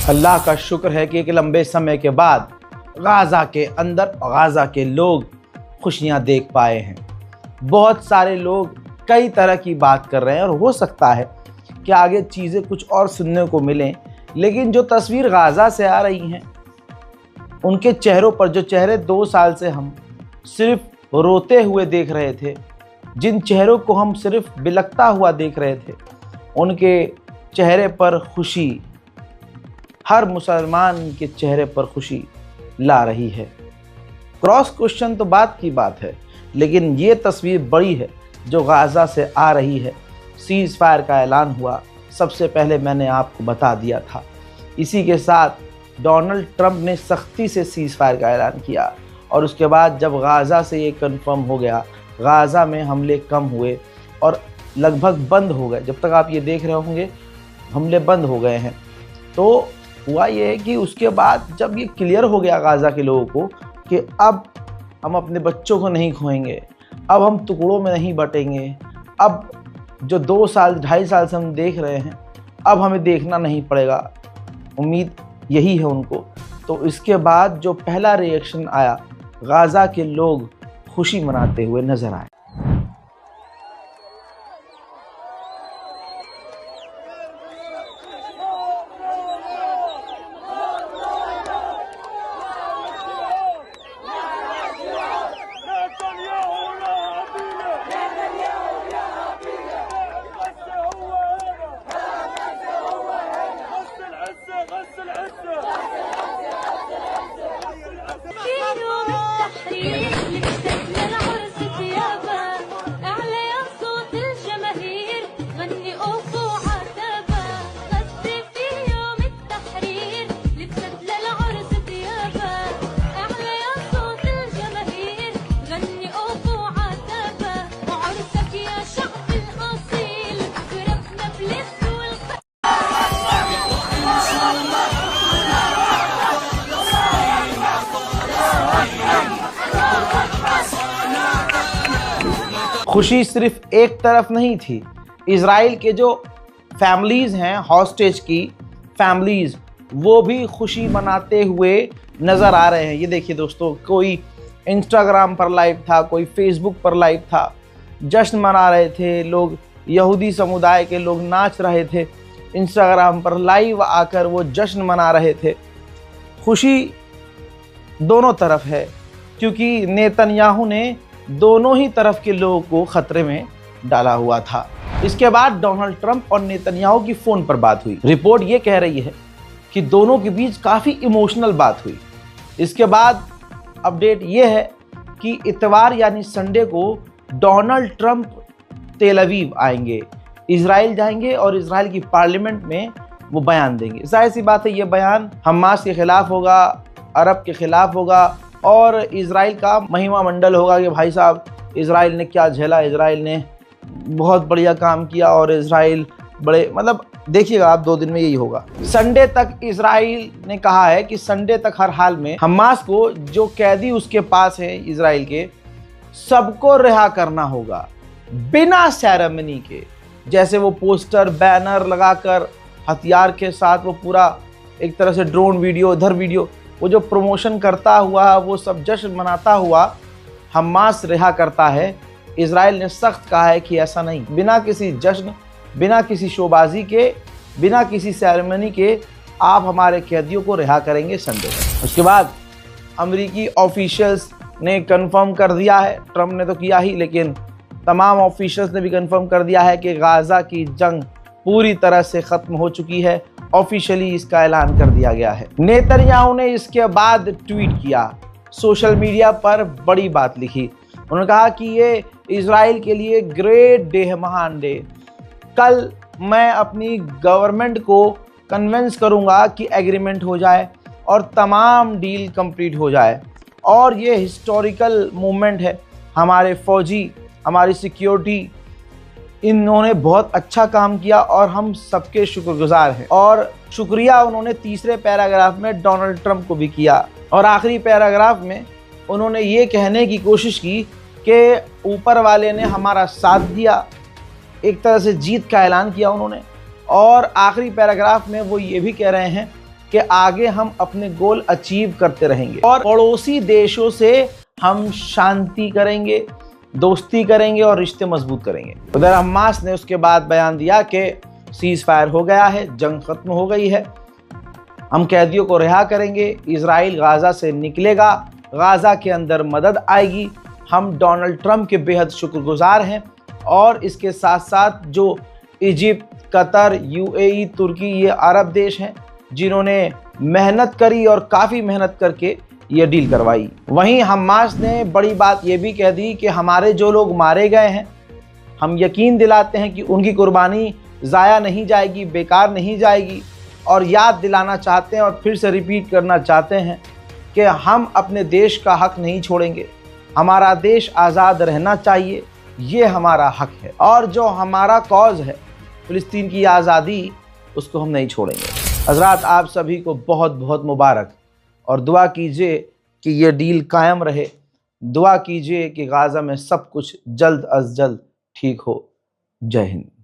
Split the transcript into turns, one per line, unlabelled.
अल्लाह का शुक्र है कि एक लंबे समय के बाद गाज़ा के अंदर गाज़ा के लोग खुशियां देख पाए हैं। बहुत सारे लोग कई तरह की बात कर रहे हैं और हो सकता है कि आगे चीज़ें कुछ और सुनने को मिलें, लेकिन जो तस्वीर गाज़ा से आ रही हैं उनके चेहरों पर, जो चेहरे 2 साल से हम सिर्फ रोते हुए देख रहे थे, जिन चेहरों को हम सिर्फ बिलखता हुआ देख रहे थे, उनके चेहरे पर खुशी, हर मुसलमान के चेहरे पर खुशी ला रही है। क्रॉस क्वेश्चन तो बात की बात है, लेकिन ये तस्वीर बड़ी है जो गाज़ा से आ रही है। सीज़ फायर का ऐलान हुआ, सबसे पहले मैंने आपको बता दिया था। इसी के साथ डोनाल्ड ट्रंप ने सख्ती से सीज़ फायर का ऐलान किया और उसके बाद जब गाज़ा से ये कंफर्म हो गया, गाज़ा में हमले कम हुए और लगभग बंद हो गए। जब तक आप ये देख रहे होंगे हमले बंद हो गए हैं। तो हुआ ये है कि उसके बाद जब ये क्लियर हो गया गाज़ा के लोगों को कि अब हम अपने बच्चों को नहीं खोएंगे, अब हम टुकड़ों में नहीं बटेंगे, अब जो 2 साल 2.5 साल से हम देख रहे हैं अब हमें देखना नहीं पड़ेगा, उम्मीद यही है उनको। तो इसके बाद जो पहला रिएक्शन आया, गाज़ा के लोग खुशी मनाते हुए नजर आए। खुशी सिर्फ एक तरफ नहीं थी। इज़राइल के जो फैमिलीज़ हैं, हॉस्टेज की फैमिलीज़, वो भी खुशी मनाते हुए नज़र आ रहे हैं। ये देखिए दोस्तों, कोई इंस्टाग्राम पर लाइव था, कोई फेसबुक पर लाइव था, जश्न मना रहे थे लोग। यहूदी समुदाय के लोग नाच रहे थे, इंस्टाग्राम पर लाइव आकर वो जश्न मना रहे थे। खुशी दोनों तरफ है, क्योंकि नेतन्याहू ने दोनों ही तरफ के लोगों को खतरे में डाला हुआ था। इसके बाद डोनाल्ड ट्रंप और नेतन्याहू की फ़ोन पर बात हुई। रिपोर्ट ये कह रही है कि दोनों के बीच काफ़ी इमोशनल बात हुई। इसके बाद अपडेट ये है कि इतवार यानी संडे को डोनाल्ड ट्रंप तेल अवीव आएंगे, इज़राइल जाएंगे और इज़राइल की पार्लियामेंट में वो बयान देंगे। जाहिर सी बात है, ये बयान हमास के ख़िलाफ़ होगा, अरब के ख़िलाफ़ होगा और इज़राइल का महिमा मंडल होगा कि भाई साहब इज़राइल ने क्या झेला, इज़राइल ने बहुत बढ़िया काम किया और इज़राइल बड़े, मतलब देखिएगा आप 2 दिन में यही होगा। संडे तक इज़राइल ने कहा है कि संडे तक हर हाल में हमास को, जो कैदी उसके पास है इज़राइल के, सबको रिहा करना होगा बिना सेरेमनी के। जैसे वो पोस्टर बैनर लगाकर हथियार के साथ वो पूरा एक तरह से ड्रोन वीडियो, इधर वीडियो, वो जो प्रमोशन करता हुआ, वो सब जश्न मनाता हुआ हमास रिहा करता है। इज़राइल ने सख्त कहा है कि ऐसा नहीं, बिना किसी जश्न, बिना किसी शोबाजी के, बिना किसी सेरेमनी के आप हमारे कैदियों को रिहा करेंगे संडे को। उसके बाद अमेरिकी ऑफिशियल्स ने कंफर्म कर दिया है, ट्रंप ने तो किया ही, लेकिन तमाम ऑफिशियल्स ने भी कंफर्म कर दिया है कि गाज़ा की जंग पूरी तरह से ख़त्म हो चुकी है। ऑफिशियली इसका ऐलान कर दिया गया है। नेतन्याहू ने इसके बाद ट्वीट किया, सोशल मीडिया पर बड़ी बात लिखी। उन्होंने कहा कि ये इज़राइल के लिए ग्रेट डे है, महान डे। कल मैं अपनी गवर्नमेंट को कन्विंस करूंगा कि एग्रीमेंट हो जाए और तमाम डील कंप्लीट हो जाए। और ये हिस्टोरिकल मूवमेंट है। हमारे फौजी, हमारी सिक्योरिटी, इन्होंने बहुत अच्छा काम किया और हम सबके शुक्रगुजार हैं। और शुक्रिया उन्होंने तीसरे पैराग्राफ में डोनाल्ड ट्रंप को भी किया। और आखिरी पैराग्राफ में उन्होंने ये कहने की कोशिश की कि ऊपर वाले ने हमारा साथ दिया, एक तरह से जीत का ऐलान किया उन्होंने। और आखिरी पैराग्राफ में वो ये भी कह रहे हैं कि आगे हम अपने गोल अचीव करते रहेंगे और पड़ोसी देशों से हम शांति करेंगे, दोस्ती करेंगे और रिश्ते मजबूत करेंगे। उधर हमास ने उसके बाद बयान दिया कि सीज फायर हो गया है, जंग खत्म हो गई है, हम कैदियों को रिहा करेंगे, इजराइल गाजा से निकलेगा, गाजा के अंदर मदद आएगी। हम डोनाल्ड ट्रंप के बेहद शुक्रगुजार हैं और इसके साथ साथ जो इजिप्ट, कतर, यूएई, तुर्की, ये अरब देश हैं जिन्होंने मेहनत करी और काफ़ी मेहनत करके ये डील करवाई। वहीं हमास ने बड़ी बात ये भी कह दी कि हमारे जो लोग मारे गए हैं, हम यकीन दिलाते हैं कि उनकी कुर्बानी ज़ाया नहीं जाएगी, बेकार नहीं जाएगी, और याद दिलाना चाहते हैं और फिर से रिपीट करना चाहते हैं कि हम अपने देश का हक नहीं छोड़ेंगे। हमारा देश आज़ाद रहना चाहिए, ये हमारा हक है, और जो हमारा कॉज है फ़िलिस्तीन की आज़ादी, उसको हम नहीं छोड़ेंगे। हज़रात, आप सभी को बहुत बहुत मुबारक, और दुआ कीजिए कि ये डील कायम रहे। दुआ कीजिए कि गाज़ा में सब कुछ जल्द अज जल्द ठीक हो। जय हिंद।